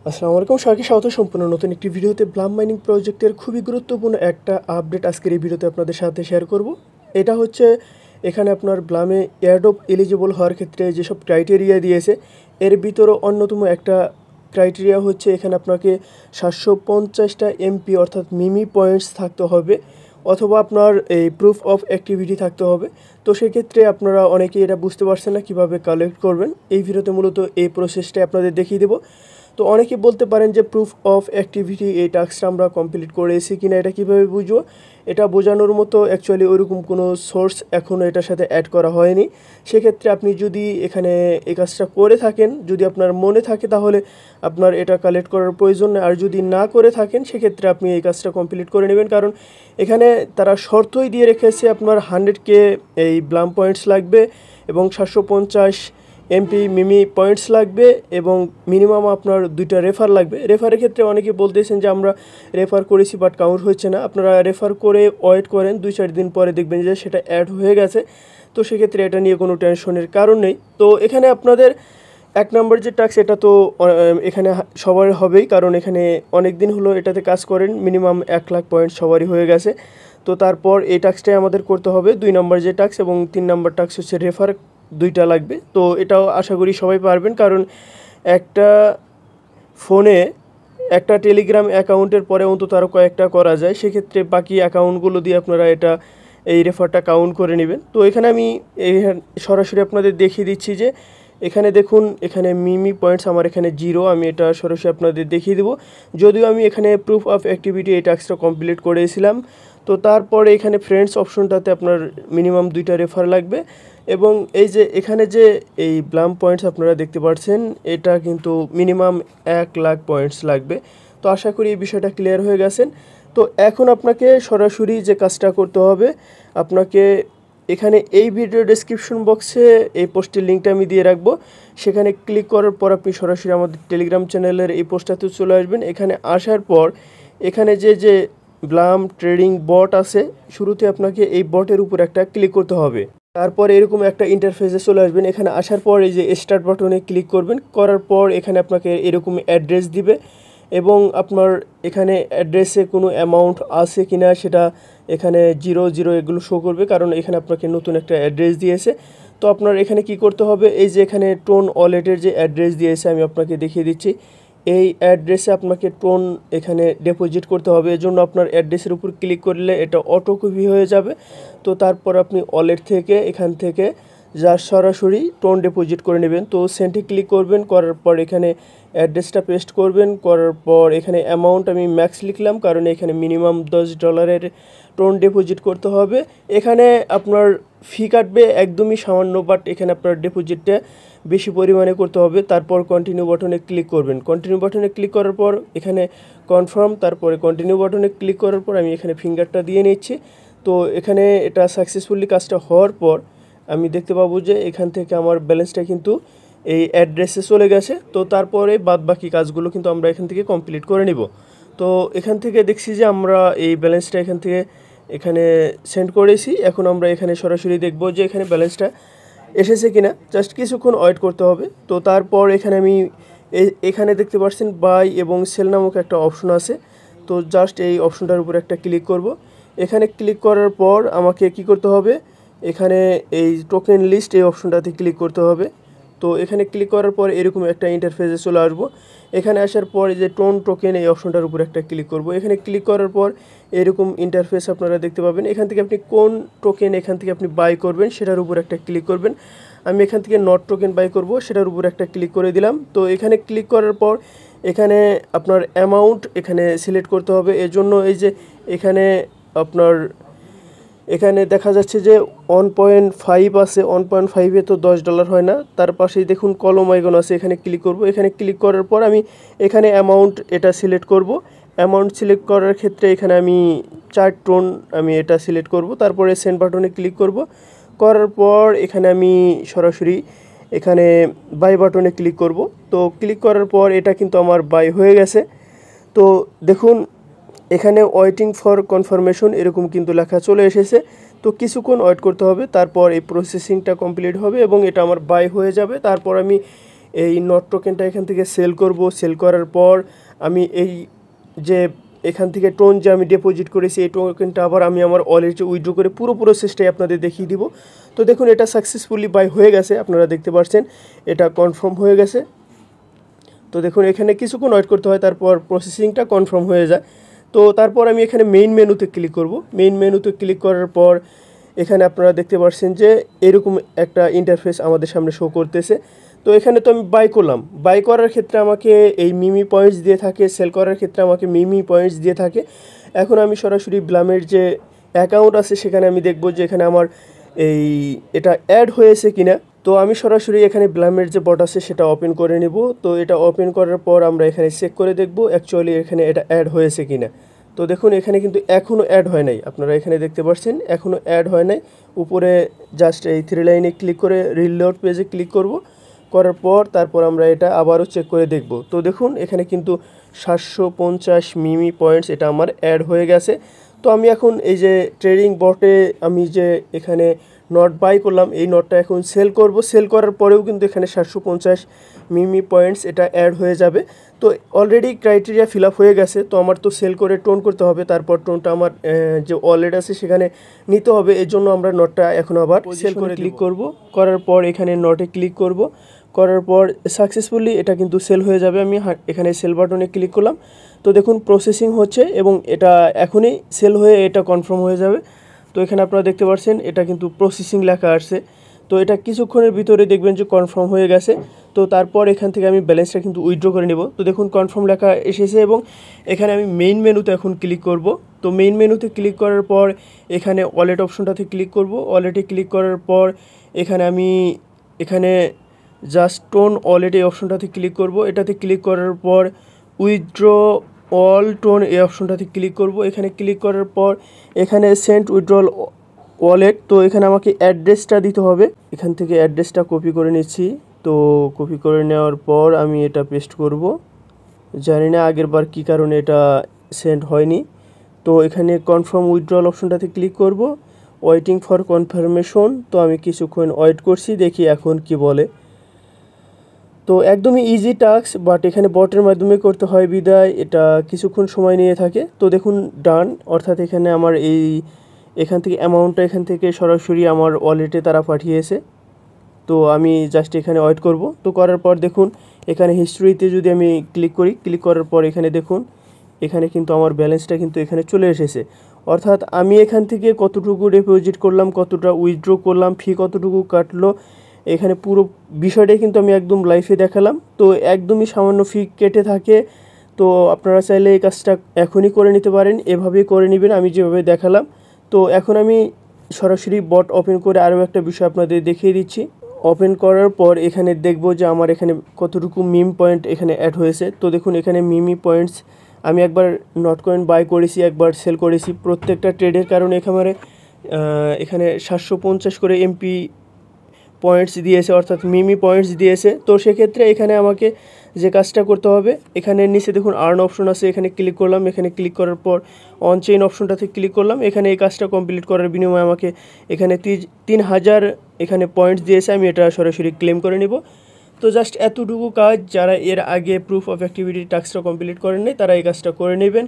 আসসালামু আলাইকুম, সবাইকে স্বাগত সম্পূর্ণ নতুন একটি ভিডিওতে। ব্লাম মাইনিং প্রজেক্টের খুবই গুরুত্বপূর্ণ একটা আপডেট আজকের এই ভিডিওতে আপনাদের সাথে শেয়ার করব। এটা হচ্ছে এখানে আপনার ব্লামে এয়ারড্রপ এলিজিবল হওয়ার ক্ষেত্রে যেসব ক্রাইটেরিয়া দিয়েছে এর ভিতরে অন্যতম একটা ক্রাইটেরিয়া হচ্ছে এখানে আপনাকে 750টা এমপি অর্থাৎ মিমি পয়েন্টস থাকতে হবে, অথবা আপনার এই প্রুফ অফ অ্যাক্টিভিটি থাকতে হবে। তো সেক্ষেত্রে আপনারা অনেকেই এটা বুঝতে পারছেন না কীভাবে কালেক্ট করবেন। এই ভিডিওতে মূলত এই প্রসেসটা আপনাদের দেখিয়ে দেবো। তো অনেকে বলতে পারেন যে প্রুফ অফ অ্যাক্টিভিটি এই টাস্কটা আমরা কমপ্লিট করেছি কিনা, এটা কীভাবে বুঝবো? এটা বোঝানোর মতো অ্যাকচুয়ালি ওইরকম কোনো সোর্স এখনও এটার সাথে অ্যাড করা হয়নি। সেক্ষেত্রে আপনি যদি এখানে এই কাজটা করে থাকেন, যদি আপনার মনে থাকে তাহলে আপনার এটা কালেক্ট করার প্রয়োজন নেই, আর যদি না করে থাকেন সেক্ষেত্রে আপনি এই কাজটা কমপ্লিট করে নেবেন। কারণ এখানে তারা শর্তই দিয়ে রেখেছে আপনার 100K এই ব্লাম পয়েন্টস লাগবে এবং 750 এমপি মিমি পয়েন্টস লাগবে এবং মিনিমাম আপনার 2টা রেফার লাগবে। রেফারের ক্ষেত্রে অনেকে বলতেছেন যে আমরা রেফার করেছি বাট কাউন্ট হচ্ছে না। আপনারা রেফার করে ওয়েট করেন, 2-4 দিন পরে দেখবেন যে সেটা অ্যাড হয়ে গেছে। তো সেক্ষেত্রে এটা নিয়ে কোনো টেনশনের কারণ নেই। তো এখানে আপনাদের 1 নম্বর যে টাস্ক, এটা তো এখানে সবার হবেই, কারণ এখানে অনেক দিন হলো এটাতে কাজ করেন, মিনিমাম 1 লাখ পয়েন্ট সবারই হয়ে গেছে। তো তারপর এই টাস্কটাই আমাদের করতে হবে 2 নম্বর যে টাস্ক, এবং 3 নম্বর টাস্ক হচ্ছে রেফার 2টা লাগবে। তো এটাও আশা করি সবাই পারবেন, কারণ একটা ফোনে একটা টেলিগ্রাম অ্যাকাউন্টের পরে অন্তত আরও কয়েকটা করা যায়। সেক্ষেত্রে বাকি অ্যাকাউন্টগুলো দিয়ে আপনারা এই রেফারটা কাউন্ট করে নেবেন। তো এখানে আমি সরাসরি আপনাদের দেখিয়ে দিচ্ছি যে এখানে দেখুন, এখানে মিমি পয়েন্টস আমার এখানে 0, আমি এটা সরাসরি আপনাদের দেখিয়ে দেবো। যদিও আমি এখানে প্রুফ অফ অ্যাক্টিভিটি এই টাস্কটা কমপ্লিট করেছিলাম। তো তারপরে এখানে ফ্রেন্ডস অপশনটাতে আপনার মিনিমাম 2টা রেফার লাগবে, এবং এই যে এখানে যে এই ব্লাম পয়েন্টস আপনারা দেখতে পাচ্ছেন, এটা কিন্তু মিনিমাম 1 লাখ পয়েন্টস লাগবে। তো আশা করি এই বিষয়টা ক্লিয়ার হয়ে গেছেন। তো এখন আপনাকে সরাসরি যে কাজটা করতে হবে, আপনাকে এখানে এই ভিডিও ডেসক্রিপশন বক্সে এই পোস্টের লিঙ্কটা আমি দিয়ে রাখবো। সেখানে ক্লিক করার পর আপনি সরাসরি আমাদের টেলিগ্রাম চ্যানেলের এই পোস্টটাতে চলে আসবেন। এখানে আসার পর এখানে যে ব্লাম ট্রেডিং বট আছে, শুরুতে আপনাকে এই বটের উপর একটা ক্লিক করতে হবে। তারপর এরকম একটা ইন্টারফেসে চলে আসবেন। এখানে আসার পর এই যে স্টার্ট বাটনে ক্লিক করবেন, করার পর এখানে আপনাকে এরকম অ্যাড্রেস দিবে, এবং আপনার এখানে অ্যাড্রেসে কোনো অ্যামাউন্ট আছে কিনা সেটা এখানে 0 এগুলো শো করবে, কারণ এখানে আপনাকে নতুন একটা অ্যাড্রেস দিয়েছে। তো আপনার এখানে কি করতে হবে, এই যে এখানে টোন ওয়ালেটের যে অ্যাড্রেস দিয়েছে আমি আপনাকে দেখিয়ে দিচ্ছি। এই অ্যাড্রেসে আপনাকে টোন এখানে ডিপোজিট করতে হবে। এজন্য আপনার অ্যাড্রেসের উপর ক্লিক করলে এটা অটো কপি হয়ে যাবে। তো তারপর আপনি ওয়ালেট থেকে এখান থেকে যা সরাসরি টোন ডিপোজিট করে নেবেন। তো সেন্টে ক্লিক করবেন, করার পর এখানে অ্যাড্রেসটা পেস্ট করবেন, করার পর এখানে অ্যামাউন্ট আমি ম্যাক্স লিখলাম, কারণ এখানে মিনিমাম $10 টোন ডিপোজিট করতে হবে। এখানে আপনার ফি কাটবে একদমই সামান্য, বাট এখানে আপনার ডিপোজিটটা বেশি পরিমাণে করতে হবে। তারপর কন্টিনিউ বাটনে ক্লিক করবেন। কন্টিনিউ বাটনে ক্লিক করার পর এখানে কনফার্ম, তারপরে কন্টিনিউ বাটনে ক্লিক করার পর আমি এখানে ফিঙ্গারটা দিয়ে নিচ্ছি। তো এখানে এটা সাকসেসফুলি কাজটা হওয়ার পর আমি দেখতে পাবো যে এখান থেকে আমার ব্যালেন্সটা কিন্তু এই অ্যাড্রেসে চলে গেছে। তো তারপরে বাদ বাকি কাজগুলো কিন্তু আমরা এখান থেকে কমপ্লিট করে নিব। তো এখান থেকে দেখছি যে আমরা এই ব্যালেন্সটা এখানে সেন্ড করেছি। এখন আমরা এখানে সরাসরি দেখব যে এখানে ব্যালেন্সটা এসেছে কিনা। জাস্ট কিছুক্ষণ ওয়েট করতে হবে। তো তারপর এখানে আমি এখানে দেখতে পাচ্ছেন বাই এবং সেল নামক একটা অপশন আছে। তো জাস্ট এই অপশনটার উপর একটা ক্লিক করব। এখানে ক্লিক করার পর আমাকে কি করতে হবে, এখানে এই টোকেন লিস্ট এই অপশনটাতে ক্লিক করতে হবে। তো এখানে ক্লিক করার পর এরকম একটা ইন্টারফেসে চলে আসবো। এখানে আসার পর এই যে টোন টোকেন এই অপশনটার উপর একটা ক্লিক করব। এখানে ক্লিক করার পর এরকম ইন্টারফেস আপনারা দেখতে পাবেন। এখান থেকে আপনি কোন টোকেন এখান থেকে আপনি বাই করবেন সেটার উপর একটা ক্লিক করবেন। আমি এখান থেকে নট টোকেন বাই করব, সেটার উপর একটা ক্লিক করে দিলাম। তো এখানে ক্লিক করার পর এখানে আপনার অ্যামাউন্ট এখানে সিলেক্ট করতে হবে। এজন্য এই যে এখানে আপনার এখানে দেখা যাচ্ছে যে 1.5 আছে, 1.5-এ তো $10 হয় না। তার পাশেই দেখুন কলম আইকন আছে, এখানে ক্লিক করব। এখানে ক্লিক করার পর আমি এখানে অ্যামাউন্ট এটা সিলেক্ট করব। অ্যামাউন্ট সিলেক্ট করার ক্ষেত্রে এখানে আমি 4 টোন আমি এটা সিলেক্ট করব। তারপরে সেন্ড বাটনে ক্লিক করব। করার পর এখানে আমি সরাসরি এখানে বাই বাটনে ক্লিক করব। তো ক্লিক করার পর এটা কিন্তু আমার বাই হয়ে গেছে। তো দেখুন এখানে ওয়েটিং ফর কনফার্মেশন এরকম কিন্তু লেখা চলে এসেছে। তো কিছুক্ষণ ওয়েট করতে হবে, তারপর এই প্রসেসিংটা কমপ্লিট হবে এবং এটা আমার বাই হয়ে যাবে। তারপর আমি এই নট টোকেনটা এখান থেকে সেল করব। সেল করার পর আমি এই যে এখান থেকে টোন যে আমি ডিপোজিট করেছি এই টোকেনটা আবার আমি আমার ওয়ালেটে উইথড্র করে পুরো প্রসেসটাই আপনাদের দেখিয়ে দিব। তো দেখুন এটা সাকসেসফুলি বাই হয়ে গেছে, আপনারা দেখতে পাচ্ছেন এটা কনফার্ম হয়ে গেছে। তো দেখুন এখানে কিছুক্ষণ ওয়েট করতে হয়, তারপর প্রসেসিংটা কনফার্ম হয়ে যায়। তো তারপর আমি এখানে মেইন মেনুতে ক্লিক করব। মেইন মেনুতে ক্লিক করার পর এখানে আপনারা দেখতে পাচ্ছেন যে এরকম একটা ইন্টারফেস আমাদের সামনে শো করতেছে। তো এখানে তো আমি বাই করলাম, বাই করার ক্ষেত্রে আমাকে এই মিমি পয়েন্টস দিয়ে থাকে, সেল করার ক্ষেত্রে আমাকে মিমি পয়েন্টস দিয়ে থাকে। এখন আমি সরাসরি ব্লামের যে অ্যাকাউন্ট আছে সেখানে আমি দেখব যে এখানে আমার এটা অ্যাড হয়েছে কিনা। তো আমি সরাসরি এখানে ব্লামের যে বট আছে সেটা ওপেন করে নেব। তো এটা ওপেন করার পর আমরা এখানে চেক করে দেখব অ্যাকচুয়ালি এখানে এটা অ্যাড হয়েছে কিনা। তো দেখুন এখানে কিন্তু এখনও অ্যাড হয় নাই, আপনারা এখানে দেখতে পাচ্ছেন এখনও অ্যাড হয় নাই। উপরে জাস্ট এই 3 লাইনে ক্লিক করে রিলোড পেজে ক্লিক করব, করার পর তারপর আমরা এটা আবারও চেক করে দেখব। তো দেখুন এখানে কিন্তু 750 মিমি পয়েন্টস এটা আমার অ্যাড হয়ে গেছে। তো আমি এখন এই যে ট্রেডিং বটে আমি যে এখানে নট বাই করলাম এই নটটা এখন সেল করব। সেল করার পরেও কিন্তু এখানে 750 মিমি পয়েন্টস এটা অ্যাড হয়ে যাবে। তো অলরেডি ক্রাইটেরিয়া ফিল আপ হয়ে গেছে। তো আমার তো সেল করে টোন করতে হবে, তারপর টোনটা আমার যে ওয়ালেট আছে সেখানে নিতে হবে। এর জন্য আমরা নটটা এখন আবার সেল করে ক্লিক করব। করার পর এখানে নটে ক্লিক করব, করার পর সাকসেসফুলি এটা কিন্তু সেল হয়ে যাবে। আমি এখানে সেল বাটনে ক্লিক করলাম। তো দেখুন প্রসেসিং হচ্ছে এবং এটা এখনই সেল হয়ে এটা কনফার্ম হয়ে যাবে। তো এখানে আপনারা দেখতে পাচ্ছেন এটা কিন্তু প্রসেসিং লেখা আসছে। তো এটা কিছুক্ষণের ভিতরে দেখবেন যে কনফার্ম হয়ে গেছে। তো তারপর এখান থেকে আমি ব্যালেন্সটা কিন্তু উইথড্র করে নেব। তো দেখুন কনফার্ম লেখা এসেছে এবং এখানে আমি মেইন মেনুতে এখন ক্লিক করব। তো মেইন মেনুতে ক্লিক করার পর এখানে ওয়ালেট অপশনটাতে ক্লিক করব। ওয়ালেটে ক্লিক করার পর এখানে জাস্ট টোন ওয়ালেট এই অপশনটাতে ক্লিক করব। এটাতে ক্লিক করার পর উইথড্র অল টোন এই অপশনটাতে ক্লিক করব। এখানে ক্লিক করার পর এখানে সেন্ড উইথড্রল ওয়ালেট, তো এখানে আমাকে অ্যাড্রেসটা দিতে হবে। এখান থেকে অ্যাড্রেসটা কপি করে নিচ্ছি। তো কপি করে নেওয়ার পর আমি এটা পেস্ট করব। জানি না আগের বার কী কারণে এটা সেন্ড হয়নি। তো এখানে কনফার্ম উইথড্রল অপশনটাতে ক্লিক করব। ওয়েটিং ফর কনফার্মেশন, তো আমি কিছুক্ষণ ওয়েট করছি, দেখি এখন কি বলে। তো একদমই ইজি টাস্ক, বাট এখানে বটের মাধ্যমে করতে হয় বিদায় এটা কিছুক্ষণ সময় নিয়ে থাকে। তো দেখুন ডান, অর্থাৎ এখানে আমার এখান থেকে অ্যামাউন্টটা এখান থেকে সরাসরি আমার ওয়ালেটে তারা পাঠিয়েছে। তো আমি জাস্ট এখানে ওয়েট করব। তো করার পর দেখুন এখানে হিস্ট্রিতে যদি আমি ক্লিক করি, ক্লিক করার পর এখানে দেখুন এখানে কিন্তু আমার ব্যালেন্সটা কিন্তু এখানে চলে এসেছে। অর্থাৎ আমি এখান থেকে কতটুকু ডিপোজিট করলাম, কতটা উইথড্র করলাম, ফি কতটুকু কাটলো, এখানে পুরো বিষয়টাই কিন্তু আমি একদম লাইভে দেখালাম। তো একদমই সামান্য ফি কেটে থাকে। তো আপনারা চাইলে এই কাজটা এখনই করে নিতে পারেন, এভাবেই করে নেবেন আমি যেভাবে দেখালাম। তো এখন আমি সরাসরি বট ওপেন করে আরও একটা বিষয় আপনাদের দেখিয়ে দিচ্ছি। ওপেন করার পর এখানে দেখব যে আমার এখানে কতটুকু মিম পয়েন্ট এখানে অ্যাড হয়েছে। তো দেখুন এখানে মিমি পয়েন্টস আমি একবার নট কয়েন বাই করেছি, একবার সেল করেছি। প্রত্যেকটা ট্রেডের কারণে এখানে 750 করে এমপি পয়েন্টস দিয়েছে, অর্থাৎ মিমি পয়েন্টস দিয়েছে। তো সেক্ষেত্রে এখানে আমাকে যে কাজটা করতে হবে, এখানে নিচে দেখুন আর্ন অপশন আছে, এখানে ক্লিক করলাম। এখানে ক্লিক করার পর অন চেইন অপশনটাতে ক্লিক করলাম। এখানে এই কাজটা কমপ্লিট করার বিনিময়ে আমাকে এখানে 3000 এখানে পয়েন্টস দিয়েছে, আমি এটা সরাসরি ক্লেম করে নিব। তো জাস্ট এতটুকু কাজ, যারা এর আগে প্রুফ অফ অ্যাক্টিভিটি টাস্কটা কমপ্লিট করেন নাই তারা এই কাজটা করে নেবেন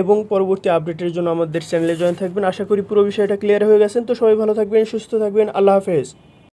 এবং পরবর্তী আপডেটের জন্য আমাদের চ্যানেলে জয়েন থাকবেন। আশা করি পুরো বিষয়টা ক্লিয়ার হয়ে গেছেন। তো সবাই ভালো থাকবেন, সুস্থ থাকবেন, আল্লাহ হাফেজ।